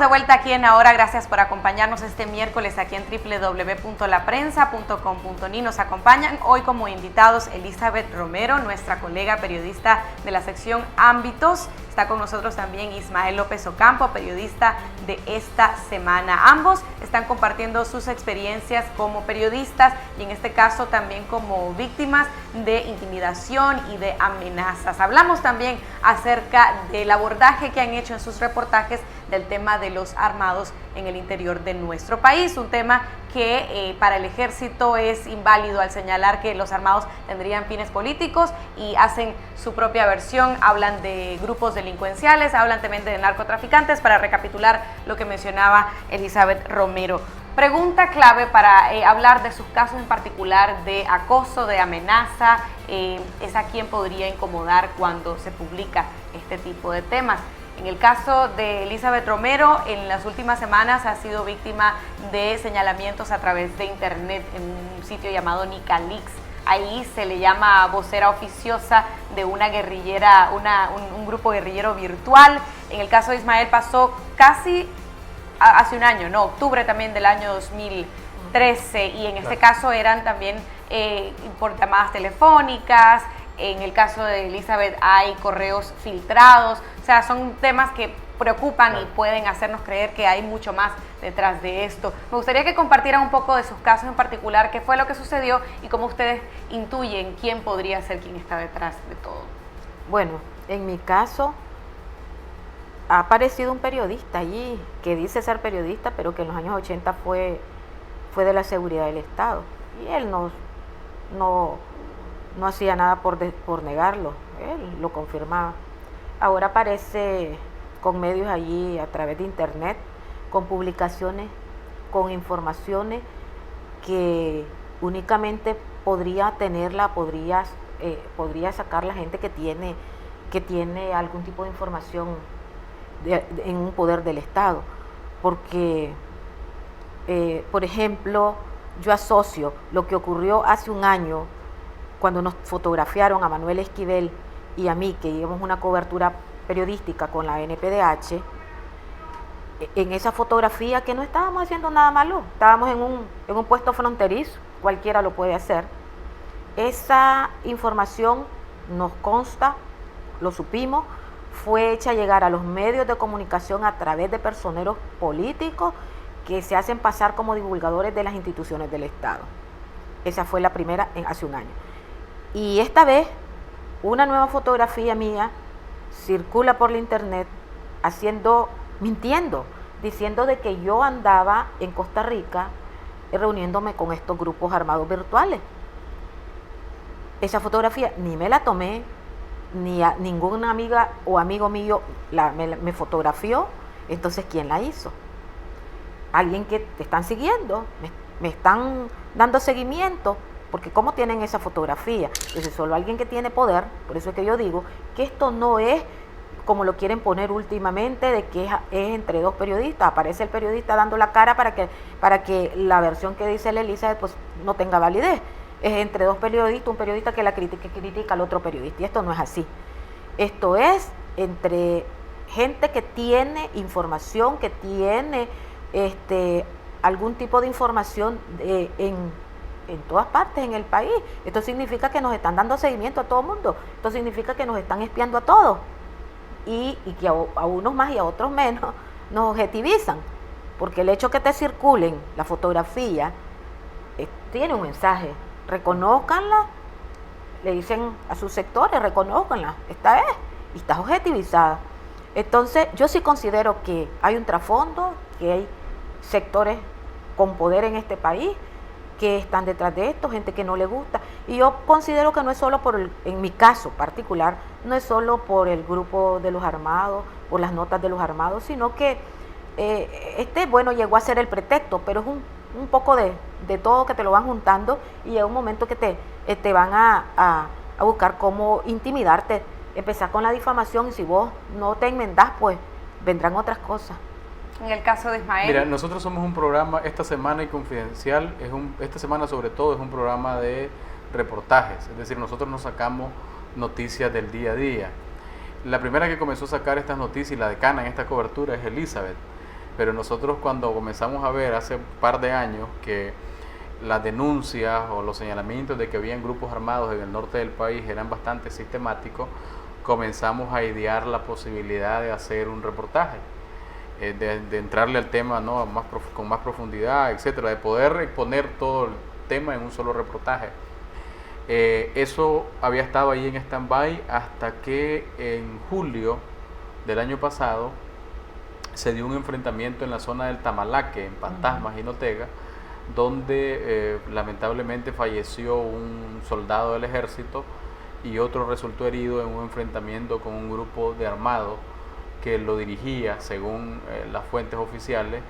de vuelta aquí en Ahora. Gracias por acompañarnos este miércoles aquí en www.laprensa.com.ni. Nos acompañan hoy como invitados Elizabeth Romero, nuestra colega periodista de la sección Ámbitos. Está con nosotros también Ismael López Ocampo, periodista de esta semana. Ambos están compartiendo sus experiencias como periodistas y en este caso también como víctimas de intimidación y de amenazas. Hablamos también acerca del abordaje que han hecho en sus reportajes del tema de los armados en el interior de nuestro país, un tema que para el ejército es inválido al señalar que los armados tendrían fines políticos y hacen su propia versión, hablan de grupos delincuenciales, hablan también de narcotraficantes, para recapitular lo que mencionaba Elizabeth Romero. Pregunta clave para hablar de sus casos en particular de acoso, de amenaza, es a quién podría incomodar cuando se publica este tipo de temas. En el caso de Elizabeth Romero, en las últimas semanas ha sido víctima de señalamientos a través de internet en un sitio llamado Nicalix. Ahí se le llama vocera oficiosa de una guerrillera, un grupo guerrillero virtual. En el caso de Ismael pasó casi hace un año, octubre también del año 2013, y en este caso eran también por llamadas telefónicas. En el caso de Elizabeth hay correos filtrados, o sea, son temas que preocupan y pueden hacernos creer que hay mucho más detrás de esto. Me gustaría que compartieran un poco de sus casos en particular, qué fue lo que sucedió y cómo ustedes intuyen quién podría ser quien está detrás de todo. Bueno, en mi caso ha aparecido un periodista allí que dice ser periodista, pero que en los años 80 fue de la seguridad del Estado, y él no hacía nada por negarlo, él lo confirmaba. Ahora aparece con medios allí a través de internet, con publicaciones, con informaciones que únicamente podría sacar la gente que tiene algún tipo de información en un poder del Estado. Porque, por ejemplo, yo asocio lo que ocurrió hace un año cuando nos fotografiaron a Manuel Esquivel y a mí, que llevamos una cobertura periodística con la NPDH, en esa fotografía que no estábamos haciendo nada malo, estábamos en un puesto fronterizo, cualquiera lo puede hacer. Esa información nos consta, lo supimos, fue hecha llegar a los medios de comunicación a través de personeros políticos que se hacen pasar como divulgadores de las instituciones del Estado. Esa fue la primera hace un año. Y esta vez, una nueva fotografía mía circula por la internet mintiendo, diciendo de que yo andaba en Costa Rica reuniéndome con estos grupos armados virtuales. Esa fotografía ni me la tomé, ni a ninguna amiga o amigo mío me fotografió. Entonces, ¿quién la hizo? Alguien que te están siguiendo, me están dando seguimiento. Porque ¿cómo tienen esa fotografía? Entonces, solo alguien que tiene poder. Por eso es que yo digo que esto no es como lo quieren poner últimamente, de que es entre dos periodistas. Aparece el periodista dando la cara para que la versión que dice la Elizabeth pues no tenga validez. Es entre dos periodistas, un periodista que critica al otro periodista. Y esto no es así. Esto es entre gente que tiene información, que tiene algún tipo de información en todas partes en el país. Esto significa que nos están dando seguimiento a todo el mundo. Esto significa que nos están espiando a todos. Y que a unos más y a otros menos nos objetivizan. Porque el hecho que te circulen la fotografía tiene un mensaje. Reconózcanla, le dicen a sus sectores, reconózcanla, esta es, y estás objetivizada. Entonces, yo sí considero que hay un trasfondo, que hay sectores con poder en este país que están detrás de esto, gente que no le gusta, y yo considero que no es solo en mi caso particular, no es solo por el grupo de los armados, por las notas de los armados, sino que llegó a ser el pretexto, pero es un poco de todo que te lo van juntando, y es un momento que te van a buscar cómo intimidarte, empezar con la difamación, y si vos no te enmendás, pues vendrán otras cosas. En el caso de Ismael. Mira, nosotros somos un programa, esta semana y Confidencial, esta semana sobre todo es un programa de reportajes, es decir, nosotros nos sacamos noticias del día a día. La primera que comenzó a sacar estas noticias y la decana en esta cobertura es Elizabeth. pero nosotros cuando comenzamos a ver hace un par de años que las denuncias o los señalamientos de que habían grupos armados en el norte del país eran bastante sistemáticos, comenzamos a idear la posibilidad de hacer un reportaje, de entrarle al tema, ¿no?, con más profundidad, etcétera, de poder exponer todo el tema en un solo reportaje. Eso había estado ahí en stand-by hasta que en julio del año pasado se dio un enfrentamiento en la zona del Tamalaque, en Pantasmas, Jinotega, donde lamentablemente falleció un soldado del ejército y otro resultó herido en un enfrentamiento con un grupo de armados que lo dirigía, según las fuentes oficiales,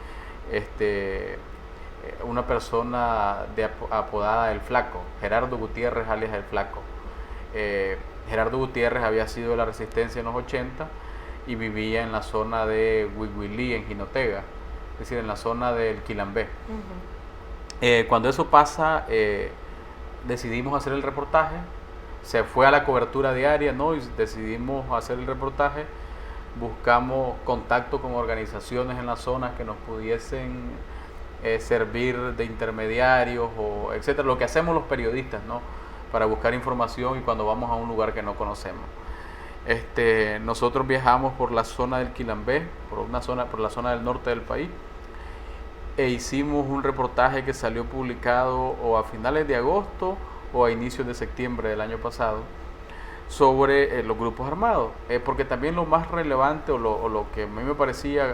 una persona apodada El Flaco, Gerardo Gutiérrez alias El Flaco. Gerardo Gutiérrez había sido de la Resistencia en los 80 y vivía en la zona de Huihuilí, en Jinotega, es decir, en la zona del Quilambé. Cuando eso pasa, decidimos hacer el reportaje, se fue a la cobertura diaria, ¿no?, y decidimos hacer el reportaje, buscamos contacto con organizaciones en la zona que nos pudiesen servir de intermediarios, o etcétera, lo que hacemos los periodistas, ¿no?, para buscar información y cuando vamos a un lugar que no conocemos. Nosotros viajamos por la zona del Quilambé, por la zona del norte del país, e hicimos un reportaje que salió publicado o a finales de agosto o a inicios de septiembre del año pasado sobre los grupos armados, porque también lo más relevante o lo que a mí me parecía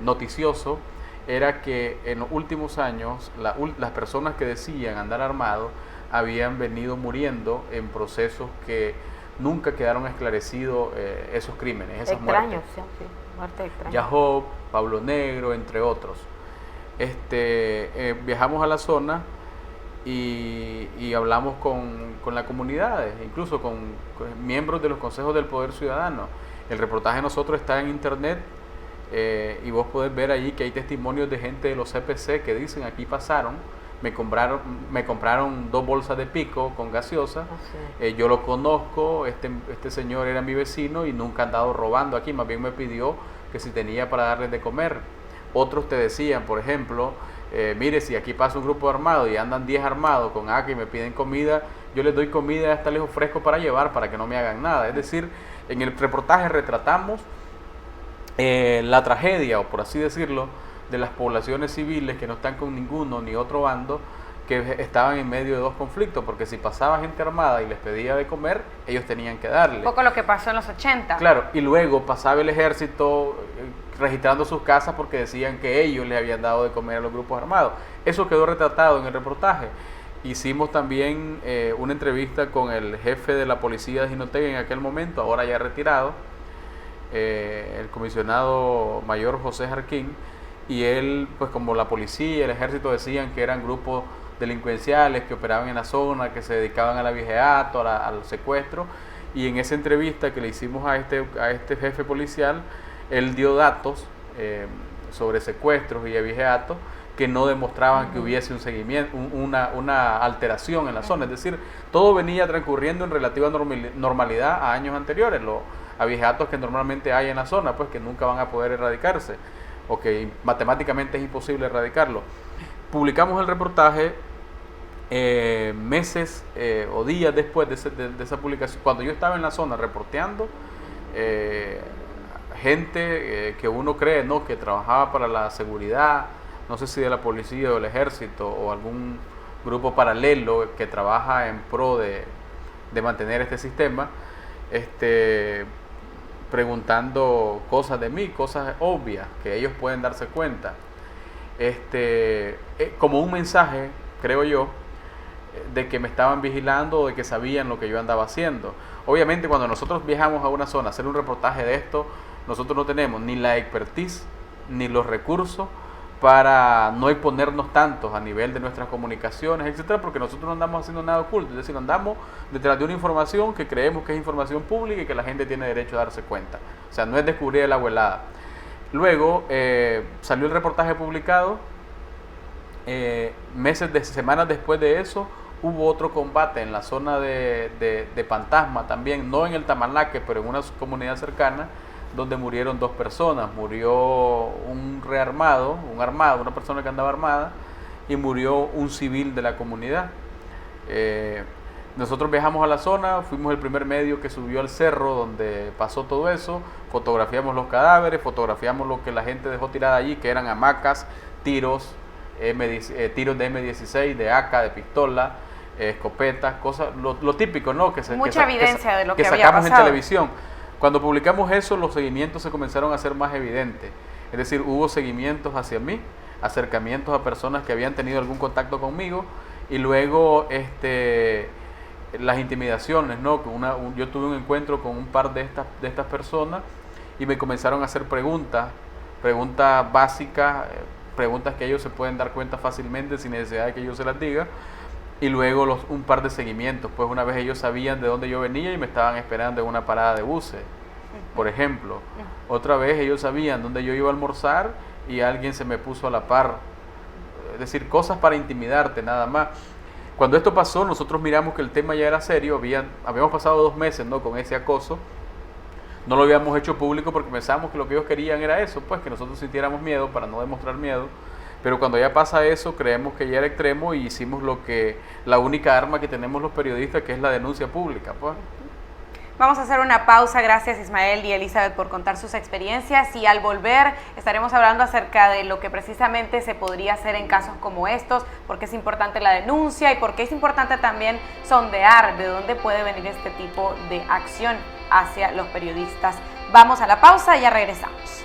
noticioso era que en los últimos años las personas que decían andar armados habían venido muriendo en procesos que nunca quedaron esclarecidos, esos crímenes, esas extraños, muertes. sí, muerte extraña. Yahob, Pablo Negro, entre otros. Viajamos a la zona y hablamos con las comunidades, incluso con miembros de los consejos del Poder Ciudadano. El reportaje de nosotros está en internet, y vos podés ver allí que hay testimonios de gente de los CPC que dicen: aquí pasaron, me compraron 2 bolsas de pico con gaseosa, yo lo conozco, este señor era mi vecino y nunca ha andado robando aquí, más bien me pidió que si tenía para darles de comer. Otros te decían, por ejemplo, mire, si aquí pasa un grupo armado y andan 10 armados con AK y me piden comida, yo les doy comida y hasta les ofrezco para llevar para que no me hagan nada. Es decir, en el reportaje retratamos la tragedia, o por así decirlo, de las poblaciones civiles que no están con ninguno ni otro bando, que estaban en medio de 2 conflictos, porque si pasaba gente armada y les pedía de comer, ellos tenían que darle. Un poco lo que pasó en los 80. Claro, y luego pasaba el ejército registrando sus casas porque decían que ellos les habían dado de comer a los grupos armados. Eso quedó retratado en el reportaje. Hicimos también una entrevista con el jefe de la policía de Jinotega en aquel momento, ahora ya retirado, el comisionado mayor José Jarquín, y él, pues como la policía y el ejército decían que eran grupos delincuenciales que operaban en la zona, que se dedicaban al avigeato, al secuestro, y en esa entrevista que le hicimos a este jefe policial, él dio datos sobre secuestros y avigeatos que no demostraban que hubiese un seguimiento, una alteración en la zona, es decir, todo venía transcurriendo en relativa normalidad a años anteriores, los avigeatos que normalmente hay en la zona, pues que nunca van a poder erradicarse, o que matemáticamente es imposible erradicarlo. Publicamos el reportaje meses o días después de esa publicación. Cuando yo estaba en la zona reporteando, gente que uno cree, ¿no?, que trabajaba para la seguridad, no sé si de la policía o del ejército o algún grupo paralelo que trabaja en pro de mantener este sistema, preguntando cosas de mí, cosas obvias que ellos pueden darse cuenta, como un mensaje, creo yo, de que me estaban vigilando o de que sabían lo que yo andaba haciendo. Obviamente cuando nosotros viajamos a una zona a hacer un reportaje de esto, nosotros no tenemos ni la expertise ni los recursos para no exponernos tantos a nivel de nuestras comunicaciones, etcétera, porque nosotros no andamos haciendo nada oculto, es decir, andamos detrás de una información que creemos que es información pública y que la gente tiene derecho a darse cuenta. O sea, no es descubrir el agua helada. Luego salió el reportaje publicado, semanas después de eso hubo otro combate en la zona de Pantasma también, no en el Tamalaque, pero en una comunidad cercana, donde murieron 2 personas. Murió un rearmado, una persona que andaba armada, y murió un civil de la comunidad. Nosotros viajamos a la zona, fuimos el primer medio que subió al cerro donde pasó todo eso, fotografiamos los cadáveres, fotografiamos lo que la gente dejó tirada allí, que eran hamacas, tiros de M16, de AK, de pistola, escopetas, cosas, lo típico, ¿no? Mucha evidencia de lo que había sacamos pasado en televisión. Cuando publicamos eso, los seguimientos se comenzaron a hacer más evidentes. Es decir, hubo seguimientos hacia mí, acercamientos a personas que habían tenido algún contacto conmigo, y luego las intimidaciones, ¿no? Yo tuve un encuentro con un par de estas personas y me comenzaron a hacer preguntas básicas, preguntas que ellos se pueden dar cuenta fácilmente sin necesidad de que yo se las diga, y luego un par de seguimientos. Pues una vez ellos sabían de dónde yo venía y me estaban esperando en una parada de buses, por ejemplo. Otra vez ellos sabían dónde yo iba a almorzar y alguien se me puso a la par. Es decir, cosas para intimidarte nada más. Cuando esto pasó, nosotros miramos que el tema ya era serio. Habíamos pasado 2 meses, ¿no?, con ese acoso. No lo habíamos hecho público porque pensábamos que lo que ellos querían era eso, pues que nosotros sintiéramos miedo para no demostrar miedo. Pero cuando ya pasa eso, creemos que ya era extremo y hicimos la única arma que tenemos los periodistas, que es la denuncia pública, pues. Vamos a hacer una pausa. Gracias, Ismael y Elizabeth, por contar sus experiencias, y al volver estaremos hablando acerca de lo que precisamente se podría hacer en casos como estos, porque es importante la denuncia y porque es importante también sondear de dónde puede venir este tipo de acción hacia los periodistas. Vamos a la pausa y ya regresamos.